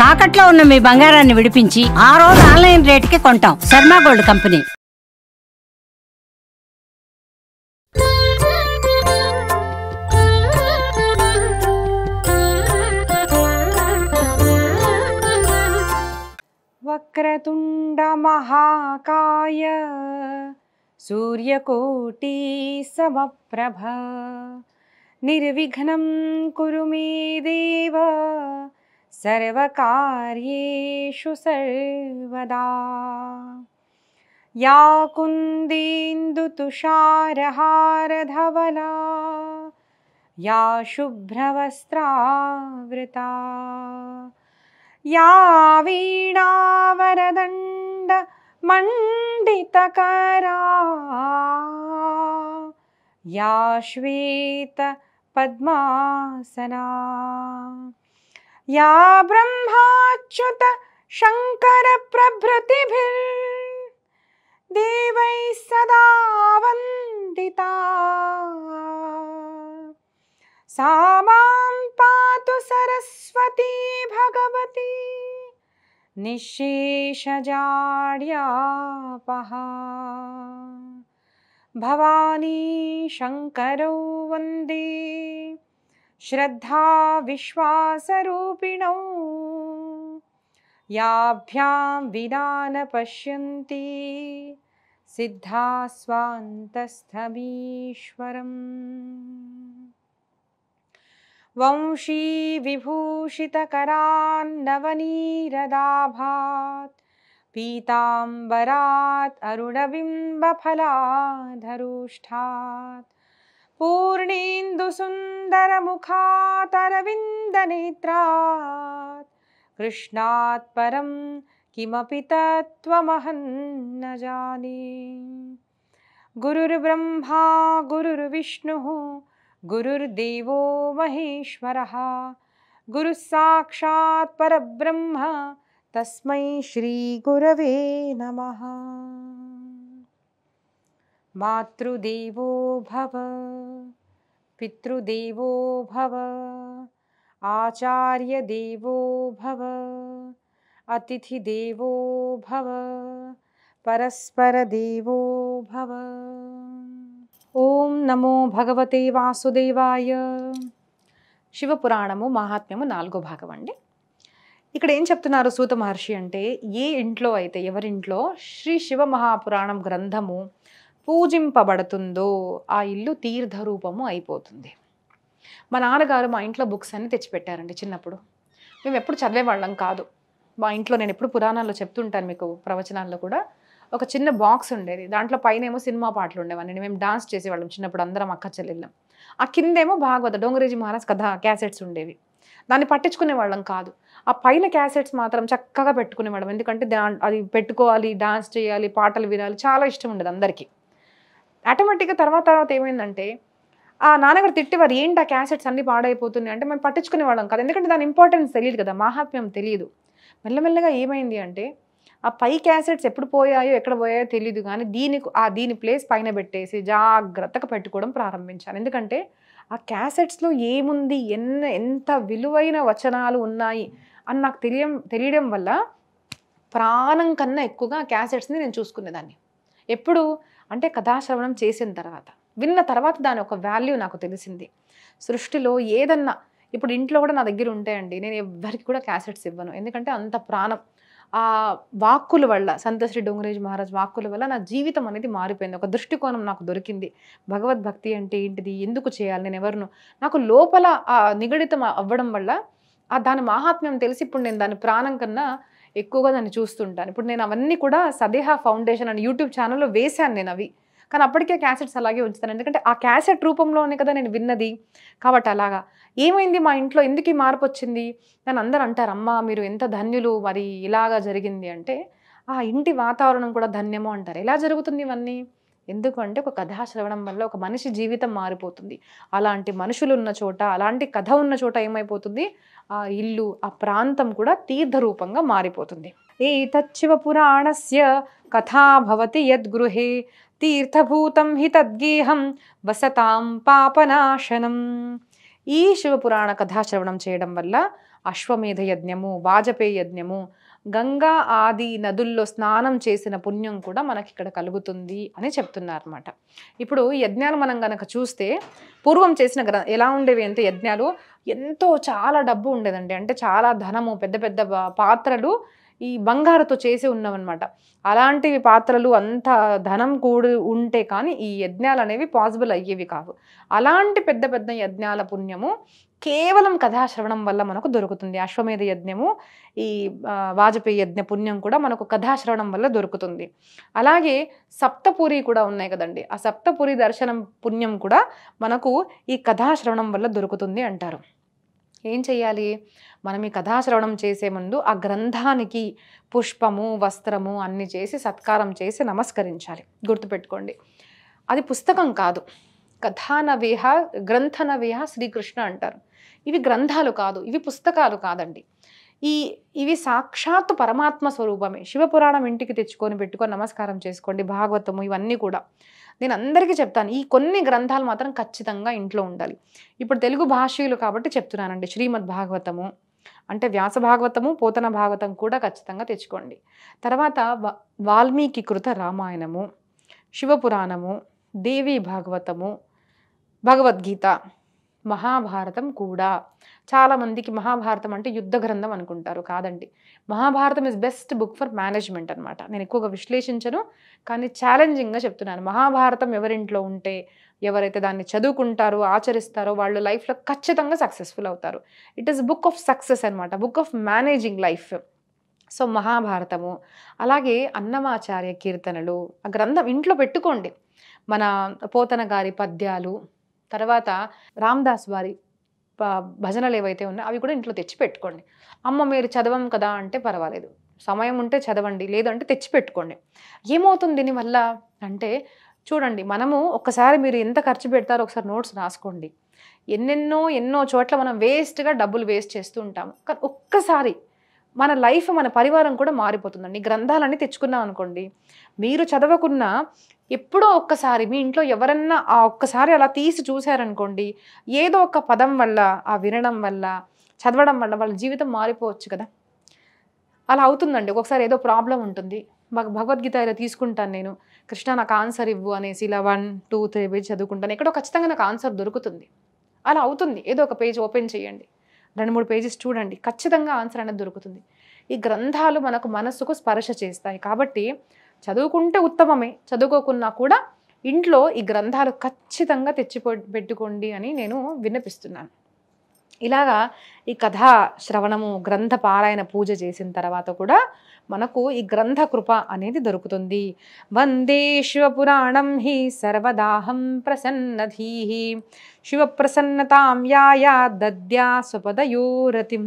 తాకట్లో ఉన్న మీ బంగారాన్ని విడిపించి ఆ రోజు ఆన్లైన్ రేటుకి కొంటాం. Sharma gold company. వక్రతుండ మహాకాయ సూర్యకోటి సమప్రభ నిర్విఘ్నం కురు మే దేవ సర్వకార్యేషు సర్వదా. యా కుందేందు తుషారహారధవలా యా శుభ్రవస్త్రావృతా యా వీణావరదండ మండితకరా యా శ్వేత పద్మాసనా యా బ్రహ్మాచ్యుత శంకర ప్రభృతిభిర్ దేవై సదా వందితా సా మాం పాతు సరస్వతీ భగవతి నిశ్శేషజాడ్యాపహ. భవానీ శంకరౌ వందే శ్రద్ధా విశ్వాసరూపిణౌ యాభ్యాం వినా న పశ్యంతి సిద్ధా స్వాంతస్థమీశ్వరం. వంశీ విభూషితకరాన్నవనీరదాభాత్ పీతాంబరాత్ అరుణబింబఫలాధరుష్ఠాత్ పూర్ణేందుసుందరముఖాతరవిందనేత్రాత్ కృష్ణాత్ పరం కిమపి తత్వమహం న జానే. గురుర్బ్రహ్మా గురుర్విష్ణుః గురుర్దేవో మహేశ్వరః గురుః సాక్షాత్ పరబ్రహ్మ తస్మై శ్రీ గురవే నమః. మాతృదేవో భవ పితృదేవో భవ ఆచార్యదేవో భవ అతిథిదేవో భవ పరస్పరదేవో భవ. ఓం నమో భగవతే వాసుదేవాయ. శివపురాణము మహాత్మ్యము 4వ భాగం అండి. ఇక్కడ ఏం చెప్తున్నారు సూత మహర్షి అంటే, ఏ ఇంట్లో అయితే ఎవరింట్లో శ్రీ శివ మహాపురాణం గ్రంథము పూజింపబడుతుందో ఆ ఇల్లు తీర్థరూపము అయిపోతుంది. మా నాన్నగారు మా ఇంట్లో బుక్స్ అన్ని తెచ్చిపెట్టారండి. చిన్నప్పుడు మేము ఎప్పుడు చదివేవాళ్ళం కాదు. మా ఇంట్లో నేను ఎప్పుడు పురాణాల్లో చెప్తుంటాను మీకు, ప్రవచనాల్లో కూడా ఒక చిన్న బాక్స్ ఉండేది. దాంట్లో పైన ఏమో సినిమా పాటలు ఉండేవన్నీ. మేము డాన్స్ చేసేవాళ్ళం చిన్నప్పుడు, అందరం అక్క చెల్లెళ్ళం. ఆ కిందేమో భాగవత డోంగరేజీ మహారాజ్ కథ క్యాసెట్స్ ఉండేవి. దాన్ని పట్టించుకునే వాళ్ళం కాదు. ఆ పైన క్యాసెట్స్ మాత్రం చక్కగా పెట్టుకునేవాళ్ళం. ఎందుకంటే అది పెట్టుకోవాలి, డాన్స్ చేయాలి, పాటలు వినాలి, చాలా ఇష్టం ఉండేది అందరికీ. ఆటోమేటిక్గా తర్వాత ఏమైందంటే, ఆ నాన్నగారు తిట్టేవారు, ఏంటి ఆ క్యాసెట్స్ అన్నీ పాడైపోతున్నాయి అంటే. మేము పట్టించుకునే వాళ్ళం కాదు, ఎందుకంటే దాని ఇంపార్టెన్స్ తెలియదు కదా, మాహాత్మ్యం తెలియదు. మెల్లమెల్లగా ఏమైంది అంటే, ఆ పై క్యాసెట్స్ ఎప్పుడు పోయాయో ఎక్కడ పోయాయో తెలియదు, కానీ దీని ప్లేస్ పైన పెట్టేసి జాగ్రత్తగా పెట్టుకోవడం ప్రారంభించాను. ఎందుకంటే ఆ క్యాసెట్స్లో ఏముంది, ఎంత విలువైన వచనాలు ఉన్నాయి అని నాకు తెలియడం వల్ల ప్రాణం కన్నా ఎక్కువగా క్యాసెట్స్ని నేను చూసుకునేదాన్ని. ఎప్పుడు అంటే కథాశ్రవణం చేసిన తర్వాత, విన్న తర్వాత దాని ఒక వాల్యూ నాకు తెలిసింది. సృష్టిలో ఏదన్నా ఇప్పుడు ఇంట్లో కూడా నా దగ్గర ఉంటాయండి, నేను ఎవ్వరికి కూడా క్యాసెట్స్ ఇవ్వను. ఎందుకంటే అంత ప్రాణం. ఆ వాక్కుల వల్ల, సంతశ్రీ డోంగరేజీ మహారాజ్ వాక్కుల వల్ల నా జీవితం అనేది మారిపోయింది. ఒక దృష్టికోణం నాకు దొరికింది. భగవద్భక్తి అంటే ఏంటిది, ఎందుకు చేయాలి, నేను ఎవరును, నాకు లోపల ఆ నిగడితం అవ్వడం వల్ల దాని మాహాత్మ్యం తెలిసి ఇప్పుడు నేను దాని ప్రాణం కన్నా ఎక్కువగా దాన్ని చూస్తుంటాను. ఇప్పుడు నేను అవన్నీ కూడా సదేహా ఫౌండేషన్ అని యూట్యూబ్ ఛానల్లో వేశాను నేను అవి. కానీ అప్పటికే క్యాసెట్స్ అలాగే ఉంచుతాను, ఎందుకంటే ఆ క్యాసెట్ రూపంలోనే కదా నేను విన్నది. కాబట్టి అలాగా ఏమైంది మా ఇంట్లో, ఎందుకు ఈ మార్పు వచ్చింది అని అందరూ అంటారు. అమ్మ మీరు ఎంత ధన్యులు, మరి ఇలాగా జరిగింది అంటే ఆ ఇంటి వాతావరణం కూడా ధన్యమో అంటారు. ఎలా జరుగుతుంది ఇవన్నీ, ఎందుకంటే ఒక కథాశ్రవణం వల్ల ఒక మనిషి జీవితం మారిపోతుంది. అలాంటి మనుషులు ఉన్న చోట, అలాంటి కథ ఉన్న చోట ఏమైపోతుంది, ఆ ఇల్లు, ఆ ప్రాంతం కూడా తీర్థరూపంగా మారిపోతుంది. ఏతచ్చివ పురాణస్య కథా భవతి యద్గృహే తీర్థభూతం హి తద్గేహం వసతాం పాపనాశనం. ఈ శివపురాణ కథాశ్రవణం చేయడం వల్ల అశ్వమేధ యజ్ఞము, వాజపేయ యజ్ఞము, గంగా ఆది నదుల్లో స్నానం చేసిన పుణ్యం కూడా మనకి ఇక్కడ కలుగుతుంది అని చెప్తున్నారు అనమాట. ఇప్పుడు యజ్ఞాలు మనం గనక చూస్తే పూర్వం చేసిన ఎలా ఉండేవి అంటే యజ్ఞాలు ఎంతో చాలా డబ్బు ఉండేదండి. అంటే చాలా ధనము, పెద్ద పెద్ద పాత్రలు ఈ బంగారుతో చేసి ఉన్నవన్నమాట. అలాంటివి పాత్రలు అంత ధనం కూడి ఉంటే కానీ ఈ యజ్ఞాలు అనేవి పాసిబుల్ అయ్యేవి కావు. అలాంటి పెద్ద పెద్ద యజ్ఞాల పుణ్యము కేవలం కథాశ్రవణం వల్ల మనకు దొరుకుతుంది. అశ్వమేధ యజ్ఞము, ఈ వాజపేయి యజ్ఞ పుణ్యం కూడా మనకు కథాశ్రవణం వల్ల దొరుకుతుంది. అలాగే సప్తపురి కూడా ఉన్నాయి కదండి, ఆ సప్తపురి దర్శనం పుణ్యం కూడా మనకు ఈ కథాశ్రవణం వల్ల దొరుకుతుంది అంటారు. ఏం చెయ్యాలి? మనం ఈ కథాశ్రవణం చేసే ముందు ఆ గ్రంథానికి పుష్పము, వస్త్రము అన్ని చేసి సత్కారం చేసి నమస్కరించాలి. గుర్తుపెట్టుకోండి, అది పుస్తకం కాదు. కథానవేహ గ్రంథనవేహ శ్రీకృష్ణ అంటారు. ఇవి గ్రంథాలు కాదు, ఇవి పుస్తకాలు కాదండి. ఇవి సాక్షాత్తు పరమాత్మ స్వరూపమే. శివపురాణం ఇంటికి తెచ్చుకొని పెట్టుకొని నమస్కారం చేసుకోండి. భాగవతము ఇవన్నీ కూడా నేను అందరికీ చెప్తాను. ఈ కొన్ని గ్రంథాలు మాత్రం ఖచ్చితంగా ఇంట్లో ఉండాలి. ఇప్పుడు తెలుగు భాషీయులు కాబట్టి చెప్తున్నానండి. శ్రీమద్ భాగవతము అంటే వ్యాస భాగవతము, పోతన భాగవతం కూడా ఖచ్చితంగా తెచ్చుకోండి. తర్వాత వాల్మీకి కృత రామాయణము, శివపురాణము, దేవీ భాగవతము, భగవద్గీత, మహాభారతం కూడా. చాలామందికి మహాభారతం అంటే యుద్ధ గ్రంథం అనుకుంటారు. కాదండి, Mahabharatam is best book for management అనమాట. నేను ఎక్కువగా విశ్లేషించను, కానీ ఛాలెంజింగ్గా చెప్తున్నాను. మహాభారతం ఎవరింట్లో ఉంటే, ఎవరైతే దాన్ని చదువుకుంటారో, ఆచరిస్తారో వాళ్ళు లైఫ్లో ఖచ్చితంగా సక్సెస్ఫుల్ అవుతారు. It is book of success అనమాట, book of managing life. So మహాభారతము, అలాగే అన్నమాచార్య కీర్తనలు, ఆ గ్రంథం ఇంట్లో పెట్టుకోండి. మన పోతన గారి పద్యాలు, తర్వాత రామదాస్ వారి భజనలు ఏవైతే ఉన్నాయో అవి కూడా ఇంట్లో తెచ్చి పెట్టుకోండి. అమ్మ మీరు చదవం కదా అంటే పర్వాలేదు, సమయం ఉంటే చదవండి, లేదంటే తెచ్చి పెట్టుకోండి. ఏమవుతుంది దీనివల్ల అంటే, చూడండి, మనము ఒక్కసారి మీరు ఎంత ఖర్చు పెడతారో ఒకసారి నోట్స్ రాసుకోండి. ఎన్నో చోట్ల మనం వేస్ట్గా డబ్బులు వేస్ట్ చేస్తూ ఉంటాము. కానీ ఒక్కసారి మన లైఫ్, మన పరివారం కూడా మారిపోతుందండి. గ్రంథాలన్నీ తెచ్చుకున్నాం అనుకోండి, మీరు చదవకున్నా ఎప్పుడో ఒక్కసారి మీ ఇంట్లో ఎవరన్నా ఆ ఒక్కసారి అలా తీసి చూశారనుకోండి, ఏదో ఒక పదం వల్ల, ఆ వినడం వల్ల, చదవడం వల్ల వాళ్ళ జీవితం మారిపోవచ్చు కదా. అలా అవుతుందండి. ఒక్కొక్కసారి ఏదో ప్రాబ్లం ఉంటుంది, భగవద్గీత ఇలా తీసుకుంటాను నేను, కృష్ణ నాకు ఆన్సర్ ఇవ్వు అనేసి ఇలా 1, 2, 3 పేజ్ చదువుకుంటాను, ఎక్కడో ఖచ్చితంగా నాకు ఆన్సర్ దొరుకుతుంది. అలా అవుతుంది. ఏదో ఒక పేజ్ ఓపెన్ చేయండి, 2-3 పేజెస్ చూడండి, ఖచ్చితంగా ఆన్సర్ అనేది దొరుకుతుంది. ఈ గ్రంథాలు మనకు మనస్సుకు స్పర్శ చేస్తాయి. కాబట్టి చదువుకుంటే ఉత్తమమే, చదువుకోకున్నా కూడా ఇంట్లో ఈ గ్రంథాలు ఖచ్చితంగా పెట్టుకోండి అని నేను విన్నపిస్తున్నాను. ఇలాగా ఈ కథా శ్రవణము, గ్రంథ పారాయణ పూజ చేసిన తర్వాత కూడా మనకు ఈ గ్రంథ కృప అనేది దొరుకుతుంది. వందే శివపురాణం హి సర్వదాహం ప్రసన్నధీః శివప్రసన్నతాం యాయా దద్యా స్వపదయోరతిం.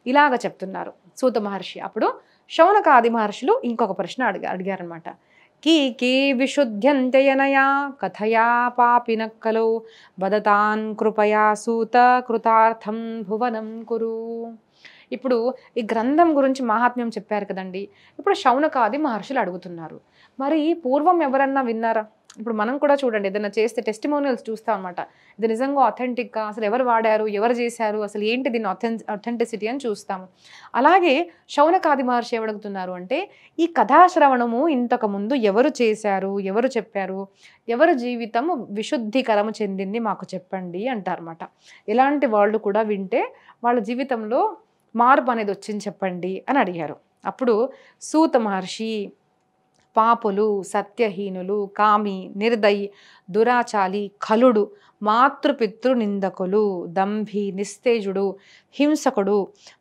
ఇలాగ చెప్తున్నారు సూత మహర్షి. అప్పుడు శౌనకాది మహర్షులు ఇంకొక ప్రశ్న అడిగారనమాట. కీ విశుద్ధ్యంతయనయా కథయా పాపినక్కలో వదతాన్ కృపయా సూత కృతార్థం భువనం కురు. ఇప్పుడు ఈ గ్రంథం గురించి మహాత్మ్యం చెప్పారు కదండి. ఇప్పుడు శౌనకాది మహర్షులు అడుగుతున్నారు, మరి పూర్వం ఎవరన్నా విన్నారా? ఇప్పుడు మనం కూడా చూడండి, ఏదైనా చేస్తే టెస్టిమోనియల్స్ చూస్తాం అనమాట. ఇది నిజంగా అథెంటిక్గా, అసలు ఎవరు వాడారు, ఎవరు చేశారు, అసలు ఏంటి దీని అథెంటిసిటీ అని చూస్తాము. అలాగే శౌనకాది మహర్షి ఏమడుగుతున్నారు అంటే, ఈ కథాశ్రవణము ఇంతకుముందు ఎవరు చేశారు, ఎవరు చెప్పారు, ఎవరి జీవితము విశుద్ధీకరము చెందింది మాకు చెప్పండి అంటారన్నమాట. ఎలాంటి వాళ్ళు కూడా వింటే వాళ్ళ జీవితంలో మార్పు అనేది వచ్చింది చెప్పండి అని అడిగారు. అప్పుడు సూత మహర్షి, పాపులు, సత్యహీనులు, కామి, నిర్దయి, దురాచాలి, ఖలుడు, మాతృపితృ నిందకులు, దంభి, నిస్తేజుడు, హింసకుడు,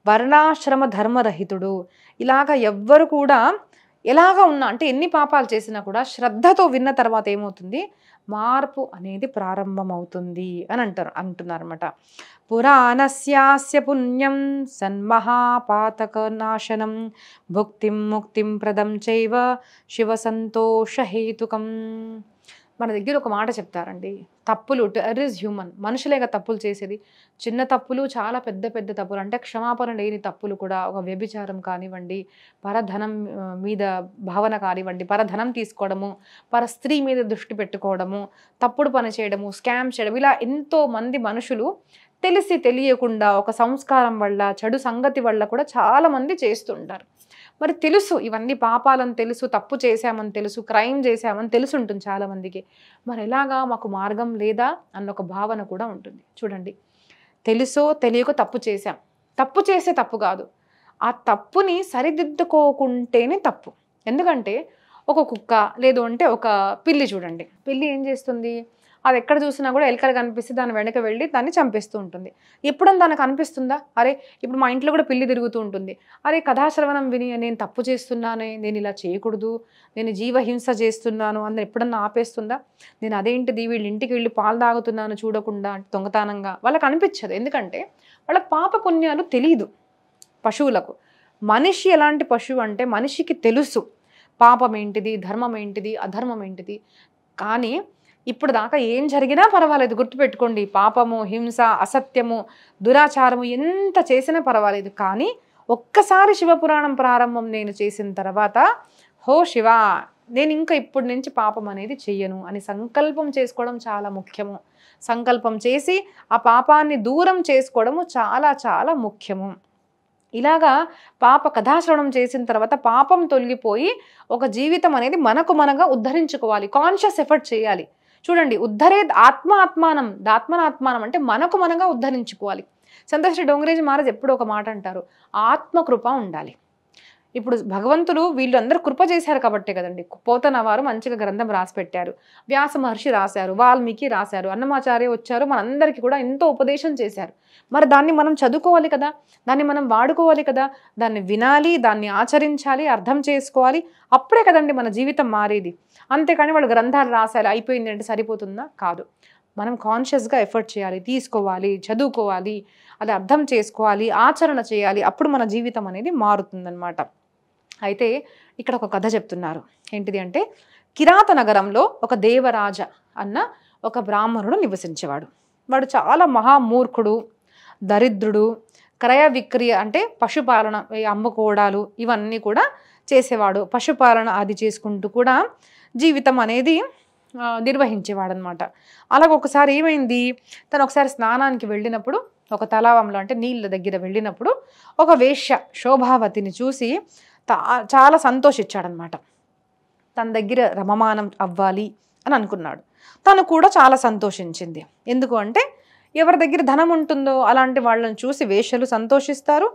వర్ణాశ్రమ ధర్మరహితుడు, ఇలాగ ఎవ్వరు కూడా ఎలాగా ఉన్నా అంటే ఎన్ని పాపాలు చేసినా కూడా శ్రద్ధతో విన్న తర్వాత ఏమవుతుంది, మార్పు అనేది ప్రారంభమవుతుంది అని అంటున్నారన్నమాట. పురాణస్యాస్య పుణ్యం సన్మహాపాతక నాశనం భుక్తిం ముక్తిం ప్రదం చైవ శివ సంతోషహేతుకం. మన దగ్గర ఒక మాట చెప్తారండి, తప్పులు ఎర్ ఈజ్ హ్యూమన్, మనుషులేగా తప్పులు చేసేది. చిన్న తప్పులు, చాలా పెద్ద పెద్ద తప్పులు, అంటే క్షమాపణ లేని తప్పులు కూడా, ఒక వ్యభిచారం కానివ్వండి, పరధనం మీద భావన కానివ్వండి, పరధనం తీసుకోవడము, పర స్త్రీ మీద దృష్టి పెట్టుకోవడము, తప్పుడు పని చేయడము, స్కామ్ చేయడం, ఇలా ఎంతో మంది మనుషులు తెలిసి తెలియకుండా ఒక సంస్కారం వల్ల, చెడు సంగతి వల్ల కూడా చాలామంది చేస్తుంటారు. మరి తెలుసు, ఇవన్నీ పాపాలని తెలుసు, తప్పు చేశామని తెలుసు, క్రైమ్ చేశామని తెలుసు ఉంటుంది చాలామందికి. మరి ఎలాగా, మాకు మార్గం లేదా అన్న ఒక భావన కూడా ఉంటుంది. చూడండి, తెలుసో తెలియకో తప్పు చేశాం. తప్పు చేసే తప్పు కాదు, ఆ తప్పుని సరిదిద్దుకోకుంటేనే తప్పు. ఎందుకంటే ఒక కుక్క లేదు అంటే ఒక పిల్లి చూడండి, పిల్లి ఏం చేస్తుంది, అది ఎక్కడ చూసినా కూడా ఎలుకలు కనిపిస్తే దాని వెనక వెళ్ళి దాన్ని చంపేస్తూ ఉంటుంది. ఎప్పుడన్నా దానికి అనిపిస్తుందా, అరే ఇప్పుడు మా ఇంట్లో కూడా పిల్లి తిరుగుతూ ఉంటుంది, అరే కథాశ్రవణం విని నేను తప్పు చేస్తున్నానే, నేను ఇలా చేయకూడదు, నేను జీవహింస చేస్తున్నాను అని ఎప్పుడన్నా ఆపేస్తుందా? నేను అదేంటిది వీళ్ళ ఇంటికి వెళ్ళి పాలు తాగుతున్నాను చూడకుండా దొంగతనంగా, వాళ్ళకి అనిపించదు. ఎందుకంటే వాళ్ళ పాప పుణ్యాలు తెలియదు. పశువులకు, మనిషి ఎలాంటి పశువు అంటే మనిషికి తెలుసు పాపం ఏంటిది, ధర్మం ఏంటిది, అధర్మం ఏంటిది. కానీ ఇప్పుడు దాకా ఏం జరిగినా పర్వాలేదు, గుర్తుపెట్టుకోండి, పాపము, హింస, అసత్యము, దురాచారము ఎంత చేసినా పర్వాలేదు. కానీ ఒక్కసారి శివపురాణం ప్రారంభం నేను చేసిన తర్వాత, హో శివ, నేను ఇంకా ఇప్పటి నుంచి పాపం అనేది చెయ్యను అని సంకల్పం చేసుకోవడం చాలా ముఖ్యము. సంకల్పం చేసి ఆ పాపాన్ని దూరం చేసుకోవడము చాలా చాలా ముఖ్యము. ఇలాగా పాప కథాశ్రవణం చేసిన తర్వాత పాపం తొలగిపోయి ఒక జీవితం అనేది మనగా ఉద్ధరించుకోవాలి. కాన్షియస్ ఎఫర్ట్ చేయాలి. చూడండి, ఆత్మానం అంటే మనగా ఉద్ధరించుకోవాలి. సంతశ్రీ డోంగరేజీ మహారాజ్ ఎప్పుడు ఒక మాట అంటారు, ఆత్మకృప ఉండాలి. ఇప్పుడు భగవంతుడు వీళ్ళు అందరూ కృప చేశారు కాబట్టే కదండి పోతన వారు మంచిగా గ్రంథం రాసి పెట్టారు, వ్యాస మహర్షి రాశారు, వాల్మీకి రాశారు, అన్నమాచార్య వచ్చారు, మనందరికీ కూడా ఎంతో ఉపదేశం చేశారు. మరి దాన్ని మనం చదువుకోవాలి కదా, దాన్ని మనం వాడుకోవాలి కదా, దాన్ని వినాలి, దాన్ని ఆచరించాలి, అర్థం చేసుకోవాలి. అప్పుడే కదండి మన జీవితం మారేది. అంతేకాని వాళ్ళు గ్రంథాలు రాశారు అయిపోయింది అంటే సరిపోతుందా? కాదు. మనం కాన్షియస్గా ఎఫర్ట్ చేయాలి, తీసుకోవాలి, చదువుకోవాలి, అది అర్థం చేసుకోవాలి, ఆచరణ చేయాలి. అప్పుడు మన జీవితం అనేది మారుతుందన్నమాట. అయితే ఇక్కడ ఒక కథ చెప్తున్నారు. ఏంటిది అంటే, కిరాత నగరంలో ఒక దేవరాజ అన్న ఒక బ్రాహ్మణుడు నివసించేవాడు. వాడు చాలా మహామూర్ఖుడు, దరిద్రుడు, క్రయ విక్రయ అంటే పశుపాలన, అమ్ముకోవడాలు ఇవన్నీ కూడా చేసేవాడు. పశుపాలన అది చేసుకుంటూ కూడా జీవితం అనేది నిర్వహించేవాడు అనమాట. అలాగ ఒకసారి ఏమైంది, తను ఒకసారి స్నానానికి వెళ్ళినప్పుడు ఒక తలావంలో అంటే నీళ్ళ దగ్గర వెళ్ళినప్పుడు ఒక వేశ్య శోభావతిని చూసి చాలా సంతోషించాడనమాట. తన దగ్గర రమమానం అవ్వాలి అని అనుకున్నాడు. తను కూడా చాలా సంతోషించింది. ఎందుకు అంటే ఎవరి దగ్గర ధనం ఉంటుందో అలాంటి వాళ్ళని చూసి వేశ్యలు సంతోషిస్తారు,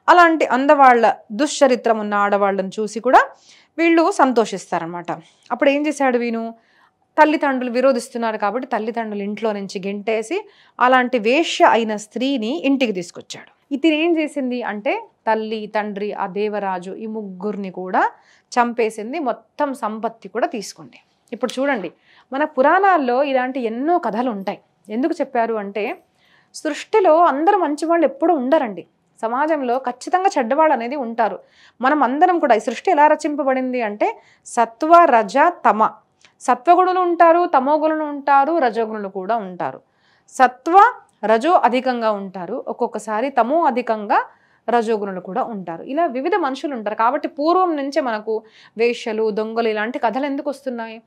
అలాంటి అందవాళ్ళ దుశ్చరిత్రం ఉన్న ఆడవాళ్ళని చూసి కూడా వీళ్ళు సంతోషిస్తారనమాట. అప్పుడు ఏం చేశాడు వీను, తల్లిదండ్రులు విరోధిస్తున్నారు కాబట్టి తల్లిదండ్రులు ఇంట్లో నుంచి గెంటేసి అలాంటి వేశ్య అయిన స్త్రీని ఇంటికి తీసుకొచ్చాడు. ఇతను ఏం చేసింది అంటే తల్లి, తండ్రి, ఆ దేవరాజు ఈ ముగ్గురిని కూడా చంపేసింది, మొత్తం సంపత్తి కూడా తీసుకుంది. ఇప్పుడు చూడండి, మన పురాణాల్లో ఇలాంటి ఎన్నో కథలు ఉంటాయి. ఎందుకు చెప్పారు అంటే సృష్టిలో అందరూ మంచివాళ్ళు ఎప్పుడూ ఉండరండి. సమాజంలో ఖచ్చితంగా చెడ్డవాళ్ళు అనేది ఉంటారు. మనం అందరం కూడా, ఈ సృష్టి ఎలా రచింపబడింది అంటే సత్వ, రజ, తమ, సత్వగుణులు ఉంటారు, తమోగుణులు ఉంటారు, రజోగుణులు కూడా ఉంటారు. సత్వ, రజో అధికంగా ఉంటారు, ఒక్కొక్కసారి తమో అధికంగా రజోగుణులు కూడా ఉంటారు. ఇలా వివిధ మనుషులు ఉంటారు. కాబట్టి పూర్వం నుంచే మనకు వేశ్యలు, దొంగలు ఇలాంటి కథలు ఎందుకు వస్తున్నాయి?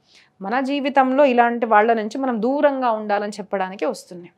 మన జీవితంలో ఇలాంటి వాళ్ళ నుంచి మనం దూరంగా ఉండాలని చెప్పడానికి వస్తున్నాయి.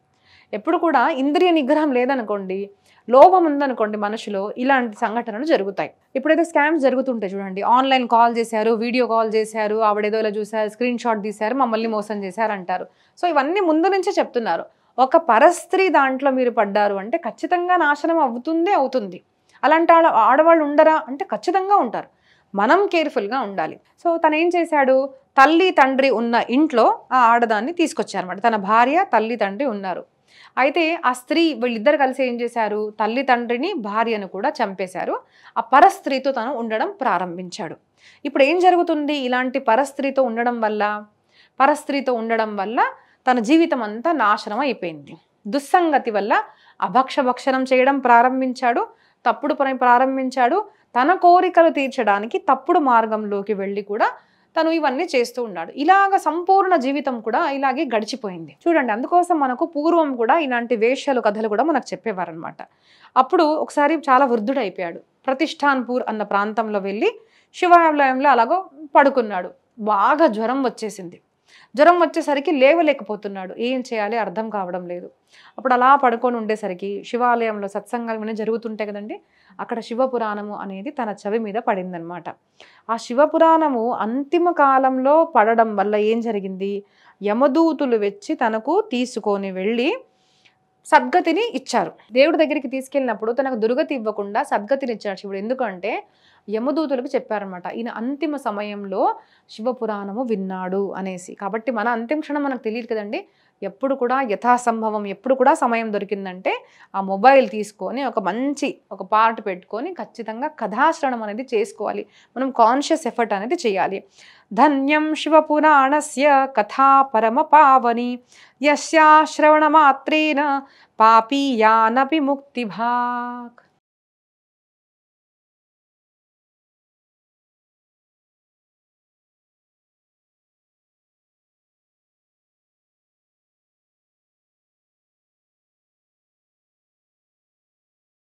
ఎప్పుడు కూడా ఇంద్రియ నిగ్రహం లేదనుకోండి, లోభం ఉందనుకోండి మనుషులో, ఇలాంటి సంఘటనలు జరుగుతాయి. ఇప్పుడైతే స్కామ్స్ జరుగుతుంటాయి చూడండి, ఆన్లైన్ కాల్ చేశారు, వీడియో కాల్ చేశారు, ఆవిడేదో ఇలా చూశారు, స్క్రీన్ షాట్ తీశారు, మమ్మల్ని మోసం చేశారు అంటారు. సో ఇవన్నీ ముందు నుంచే చెప్తున్నారు. ఒక పరస్త్రీ దాంట్లో మీరు పడ్డారు అంటే ఖచ్చితంగా నాశనం అవుతుంది. అలాంటి ఆడవాళ్ళు ఉండరా అంటే ఖచ్చితంగా ఉంటారు. మనం కేర్ఫుల్గా ఉండాలి. సో తను ఏం చేశాడు, తల్లి తండ్రి ఉన్న ఇంట్లో ఆ ఆడదాన్ని తీసుకొచ్చారన్నమాట. తన భార్య, తల్లి, తండ్రి ఉన్నారు. అయితే ఆ స్త్రీ వీళ్ళిద్దరు కలిసి ఏం చేశారు, తల్లి తండ్రిని భార్యను కూడా చంపేశారు. ఆ పరస్త్రీతో తను ఉండడం ప్రారంభించాడు. ఇప్పుడు ఏం జరుగుతుంది, ఇలాంటి పరస్త్రీతో ఉండడం వల్ల తన జీవితం అంతా నాశనం అయిపోయింది. దుస్సంగతి వల్ల భక్షణం చేయడం ప్రారంభించాడు, తప్పుడు పని ప్రారంభించాడు. తన కోరికలు తీర్చడానికి తప్పుడు మార్గంలోకి వెళ్ళి కూడా తను ఇవన్నీ చేస్తూ ఉన్నాడు. ఇలాగ సంపూర్ణ జీవితం కూడా ఇలాగే గడిచిపోయింది. చూడండి, అందుకోసం మనకు పూర్వం కూడా ఇలాంటి వేశ్యలు కథలు కూడా మనకు చెప్పేవారనమాట. అప్పుడు ఒకసారి చాలా వృద్ధుడైపోయాడు. ప్రతిష్టాన్పూర్ అన్న ప్రాంతంలో వెళ్ళి శివాలయంలో అలాగో పడుకున్నాడు. బాగా జ్వరం వచ్చేసింది. జ్వరం వచ్చేసరికి లేవలేకపోతున్నాడు. ఏం చేయాలి అర్థం కావడం లేదు. అప్పుడు అలా పడుకొని ఉండేసరికి శివాలయంలో సత్సంగాలు ఇవన్నీ జరుగుతుంటాయి కదండి, అక్కడ శివపురాణము అనేది తన చెవి మీద పడిందనమాట. ఆ శివపురాణము అంతిమ కాలంలో పడడం వల్ల ఏం జరిగింది, యమదూతులు వచ్చి తనకు తీసుకొని వెళ్ళి సద్గతిని ఇచ్చారు. దేవుడి దగ్గరికి తీసుకెళ్ళినప్పుడు తనకు దుర్గతి ఇవ్వకుండా సద్గతిని ఇచ్చాడు శివుడు. ఎందుకంటే యమదూతులకు చెప్పారనమాట, ఈయన అంతిమ సమయంలో శివపురాణము విన్నాడు అనేసి. కాబట్టి మన అంతిమ క్షణం మనకు తెలియదు కదండి. ఎప్పుడు కూడా యథాసంభవం, ఎప్పుడు కూడా సమయం దొరికిందంటే ఆ మొబైల్ తీసుకొని ఒక పాట పెట్టుకొని ఖచ్చితంగా కథాశ్రవణం అనేది చేసుకోవాలి. మనం కాన్షియస్ ఎఫర్ట్ అనేది చేయాలి. ధన్యం శివపురాణస్య కథా పరమ పావని యస్యా శ్రవణ మాత్రేన పాపీయానపి ముక్తిభాగ్.